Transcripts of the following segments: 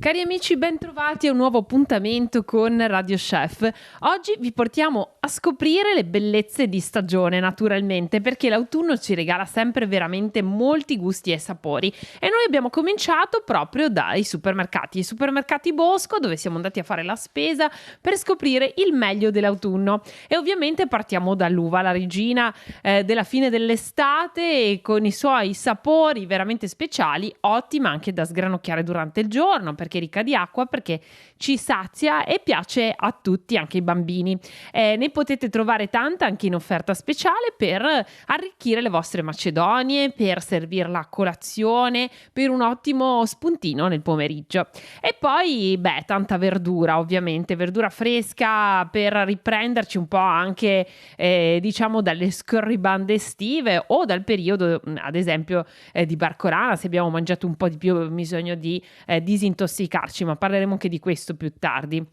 Cari amici, bentrovati a un nuovo appuntamento con Radio Chef. Oggi vi portiamo a scoprire le bellezze di stagione, naturalmente, perché l'autunno ci regala sempre veramente molti gusti e sapori. E noi abbiamo cominciato proprio dai supermercati, i supermercati Bosco, dove siamo andati a fare la spesa per scoprire il meglio dell'autunno. E ovviamente partiamo dall'uva, la regina della fine dell'estate, e con i suoi sapori veramente speciali, ottima anche da sgranocchiare durante il giorno, perché ricca di acqua, perché ci sazia e piace a tutti, anche ai bambini. Ne potete trovare tanta anche in offerta speciale per arricchire le vostre macedonie, per servirla a colazione, per un ottimo spuntino nel pomeriggio. E poi, tanta verdura, ovviamente, verdura fresca per riprenderci un po' anche, diciamo, dalle scorribande estive o dal periodo, ad esempio, di Barcolana, se abbiamo mangiato un po' di più, abbiamo bisogno di disintossicarci, ma parleremo anche di questo più tardi.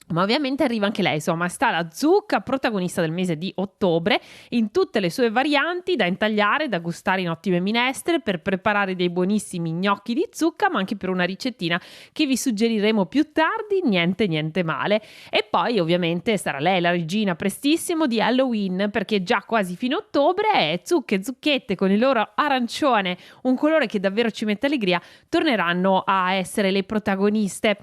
Ma ovviamente arriva anche lei, insomma, sta la zucca, protagonista del mese di ottobre, in tutte le sue varianti, da intagliare, da gustare in ottime minestre, per preparare dei buonissimi gnocchi di zucca, ma anche per una ricettina che vi suggeriremo più tardi, niente male. E poi ovviamente sarà lei la regina prestissimo di Halloween, perché già quasi fine ottobre zucche e zucchette con il loro arancione, un colore che davvero ci mette allegria, torneranno a essere le protagoniste.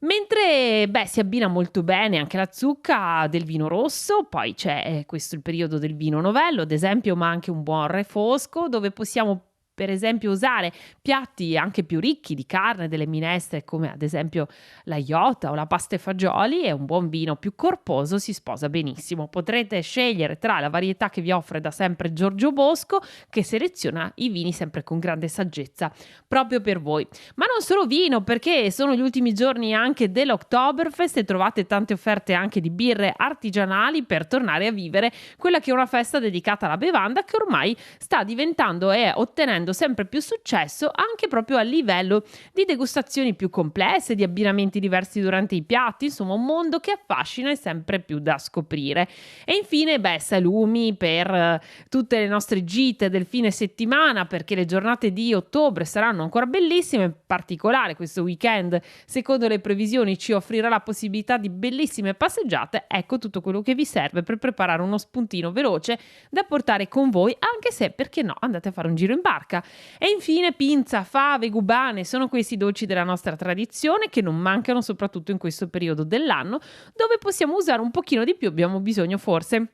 Mentre, si abbina molto bene anche la zucca del vino rosso, poi c'è questo il periodo del vino novello, ad esempio, ma anche un buon refosco, dove possiamo per esempio usare piatti anche più ricchi di carne, delle minestre come ad esempio la iota o la pasta e fagioli, e un buon vino più corposo si sposa benissimo. Potrete scegliere tra la varietà che vi offre da sempre Giorgio Bosco, che seleziona i vini sempre con grande saggezza proprio per voi. Ma non solo vino, perché sono gli ultimi giorni anche dell'Oktoberfest e trovate tante offerte anche di birre artigianali per tornare a vivere quella che è una festa dedicata alla bevanda, che ormai sta diventando e ottenendo sempre più successo anche proprio a livello di degustazioni più complesse, di abbinamenti diversi durante i piatti, insomma un mondo che affascina e sempre più da scoprire. E infine, salumi per tutte le nostre gite del fine settimana, perché le giornate di ottobre saranno ancora bellissime, in particolare questo weekend, secondo le previsioni, ci offrirà la possibilità di bellissime passeggiate. Ecco tutto quello che vi serve per preparare uno spuntino veloce da portare con voi, anche se, perché no, andate a fare un giro in barca. E infine pinza, fave, gubane, sono questi dolci della nostra tradizione che non mancano soprattutto in questo periodo dell'anno, dove possiamo usare un pochino di più, abbiamo bisogno forse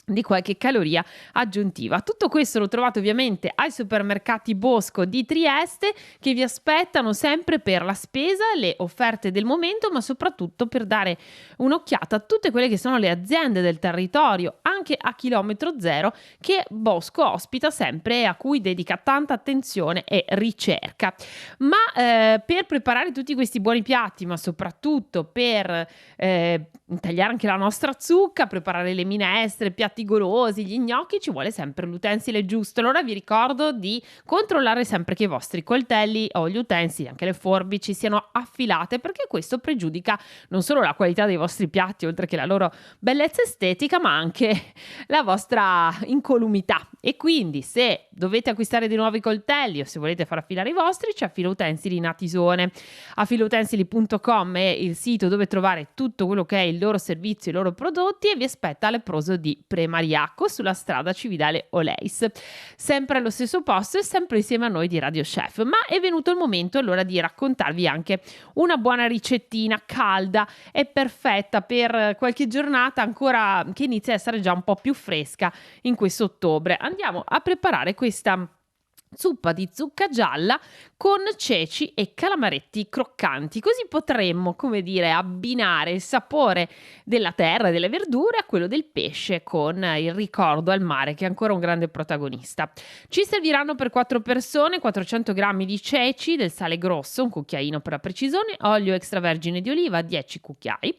di qualche caloria aggiuntiva. Tutto questo lo trovate ovviamente ai supermercati Bosco di Trieste, che vi aspettano sempre per la spesa, le offerte del momento, ma soprattutto per dare un'occhiata a tutte quelle che sono le aziende del territorio, anche a chilometro zero, che Bosco ospita sempre e a cui dedica tanta attenzione e ricerca. Ma per preparare tutti questi buoni piatti, ma soprattutto per tagliare anche la nostra zucca, preparare le minestre, piatti golosi, gli gnocchi, ci vuole sempre l'utensile giusto. Allora vi ricordo di controllare sempre che i vostri coltelli o gli utensili, anche le forbici, siano affilate, perché questo pregiudica non solo la qualità dei vostri piatti, oltre che la loro bellezza estetica, ma anche la vostra incolumità. E quindi, se dovete acquistare dei nuovi coltelli o se volete far affilare i vostri, c'è Filoutensili Natisone. Filoutensili.com è il sito dove trovare tutto quello che è il loro servizio, i loro prodotti, e vi aspetta alle Proso di Premariacco, sulla strada Cividale Oleis, sempre allo stesso posto e sempre insieme a noi di Radio Chef. Ma è venuto il momento allora di raccontarvi anche una buona ricettina calda e perfetta per qualche giornata ancora che inizia a essere già un po' più fresca in questo ottobre. Andiamo a preparare questa zuppa di zucca gialla con ceci e calamaretti croccanti, così potremmo, come dire, abbinare il sapore della terra e delle verdure a quello del pesce, con il ricordo al mare che è ancora un grande protagonista. Ci serviranno per 4 persone 400 g di ceci, del sale grosso, un cucchiaino per la precisione, olio extravergine di oliva 10 cucchiai,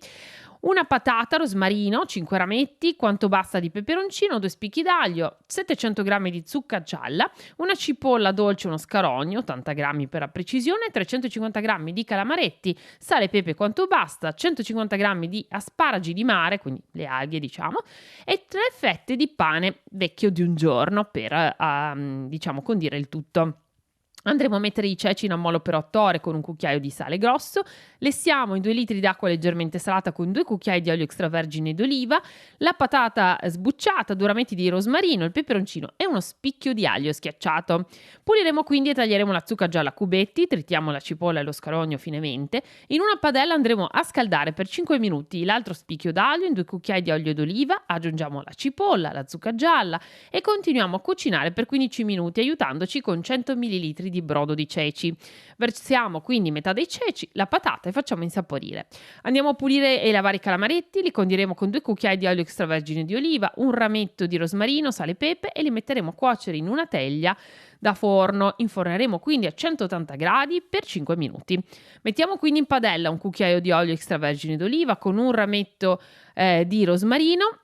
una patata, rosmarino, 5 rametti, quanto basta di peperoncino, 2 spicchi d'aglio, 700 g di zucca gialla, una cipolla dolce, uno scarogno, 80 g per la precisione, 350 g di calamaretti, sale e pepe quanto basta, 150 g di asparagi di mare, quindi le alghe diciamo, e 3 fette di pane vecchio di un giorno per condire il tutto. Andremo a mettere i ceci in ammollo per 8 ore con un cucchiaio di sale grosso, lessiamo in 2 litri d'acqua leggermente salata con 2 cucchiai di olio extravergine d'oliva, la patata sbucciata, 2 rametti di rosmarino, il peperoncino e uno spicchio di aglio schiacciato. Puliremo quindi e taglieremo la zucca gialla a cubetti, tritiamo la cipolla e lo scarogno finemente. In una padella andremo a scaldare per 5 minuti l'altro spicchio d'aglio in 2 cucchiai di olio d'oliva, aggiungiamo la cipolla, la zucca gialla e continuiamo a cucinare per 15 minuti aiutandoci con 100 ml di brodo di ceci. Versiamo quindi metà dei ceci, la patata e facciamo insaporire. Andiamo a pulire e lavare i calamaretti, li condiremo con 2 cucchiai di olio extravergine di oliva, un rametto di rosmarino, sale e pepe e li metteremo a cuocere in una teglia da forno. Inforneremo quindi a 180 gradi per 5 minuti. Mettiamo quindi in padella un cucchiaio di olio extravergine d'oliva con un rametto di rosmarino,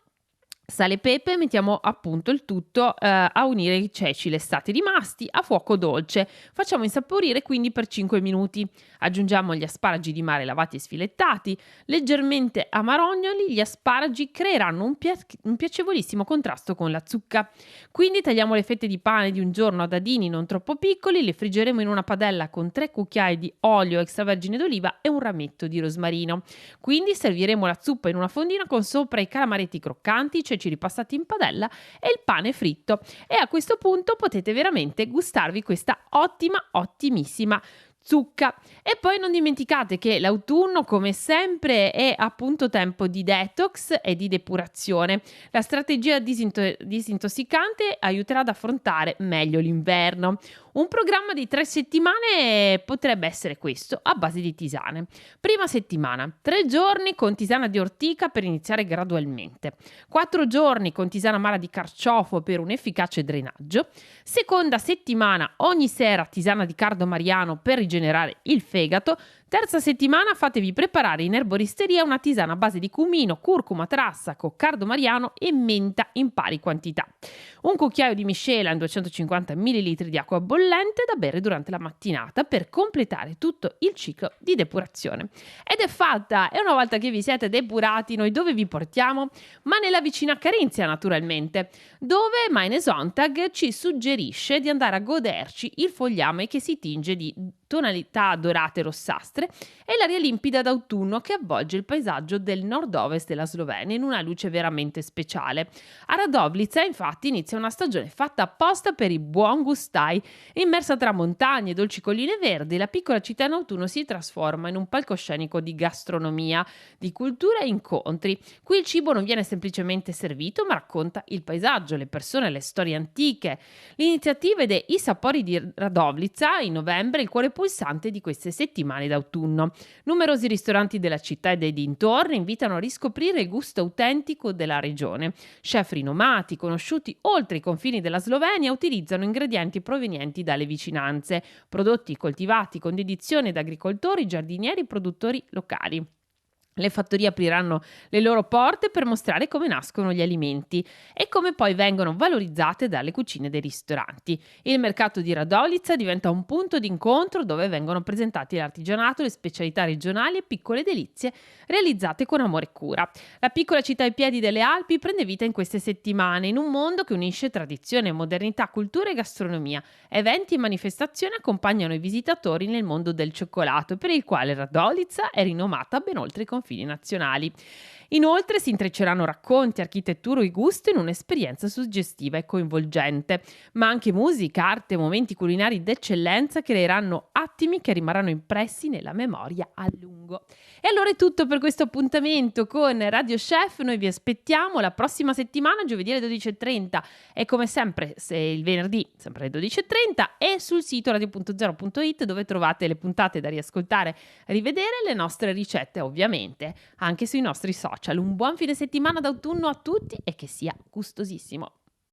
sale e pepe, mettiamo appunto il tutto a unire i ceci lessati rimasti a fuoco dolce. Facciamo insaporire quindi per 5 minuti. Aggiungiamo gli asparagi di mare lavati e sfilettati. Leggermente amarognoli, gli asparagi creeranno un piacevolissimo contrasto con la zucca. Quindi tagliamo le fette di pane di un giorno a dadini non troppo piccoli, le friggeremo in una padella con 3 cucchiai di olio extravergine d'oliva e un rametto di rosmarino. Quindi serviremo la zuppa in una fondina con sopra i calamaretti croccanti, i ceci ripassati in padella e il pane fritto. E a questo punto potete veramente gustarvi questa ottimissima zucca. E poi non dimenticate che l'autunno, come sempre, è appunto tempo di detox e di depurazione. La strategia disintossicante aiuterà ad affrontare meglio l'inverno. Un programma di 3 settimane potrebbe essere questo, a base di tisane. Prima settimana, 3 giorni con tisana di ortica per iniziare gradualmente. 4 giorni con tisana amara di carciofo per un efficace drenaggio. Seconda settimana, ogni sera tisana di cardo mariano per rigenerare il fegato. Terza settimana, fatevi preparare in erboristeria una tisana a base di cumino, curcuma, trassaco, cardo mariano e menta in pari quantità. Un cucchiaio di miscela in 250 ml di acqua bollente da bere durante la mattinata per completare tutto il ciclo di depurazione. Ed è fatta! E una volta che vi siete depurati, noi dove vi portiamo? Ma nella vicina Carinzia, naturalmente, dove Meine Sonntag ci suggerisce di andare a goderci il fogliame che si tinge di tonalità dorate rossastre e l'aria limpida d'autunno che avvolge il paesaggio del nord-ovest della Slovenia in una luce veramente speciale. A Radovljica infatti inizia una stagione fatta apposta per i buon gustai. Immersa tra montagne e dolci colline verdi, la piccola città in autunno si trasforma in un palcoscenico di gastronomia, di cultura e incontri. Qui il cibo non viene semplicemente servito, ma racconta il paesaggio, le persone, le storie antiche. L'iniziativa ed è I Sapori di Radovljica in novembre, il cuore pulsante di queste settimane d'autunno. Numerosi ristoranti della città e dei dintorni invitano a riscoprire il gusto autentico della regione. Chef rinomati, conosciuti oltre i confini della Slovenia, utilizzano ingredienti provenienti dalle vicinanze, prodotti coltivati con dedizione da agricoltori, giardinieri e produttori locali. Le fattorie apriranno le loro porte per mostrare come nascono gli alimenti e come poi vengono valorizzate dalle cucine dei ristoranti. Il mercato di Radovljica diventa un punto di incontro dove vengono presentati l'artigianato, le specialità regionali e piccole delizie realizzate con amore e cura. La piccola città ai piedi delle Alpi prende vita in queste settimane in un mondo che unisce tradizione, modernità, cultura e gastronomia. Eventi e manifestazioni accompagnano i visitatori nel mondo del cioccolato, per il quale Radovljica è rinomata ben oltre i confini nazionali. Inoltre si intrecceranno racconti, architettura e gusto in un'esperienza suggestiva e coinvolgente, ma anche musica, arte e momenti culinari d'eccellenza creeranno attimi che rimarranno impressi nella memoria a lungo. E allora è tutto per questo appuntamento con Radio Chef. Noi vi aspettiamo la prossima settimana, giovedì alle 12.30 e come sempre se il venerdì sempre alle 12.30 e sul sito radio.0.it dove trovate le puntate da riascoltare, rivedere le nostre ricette ovviamente anche sui nostri social. Un buon fine settimana d'autunno a tutti e che sia gustosissimo.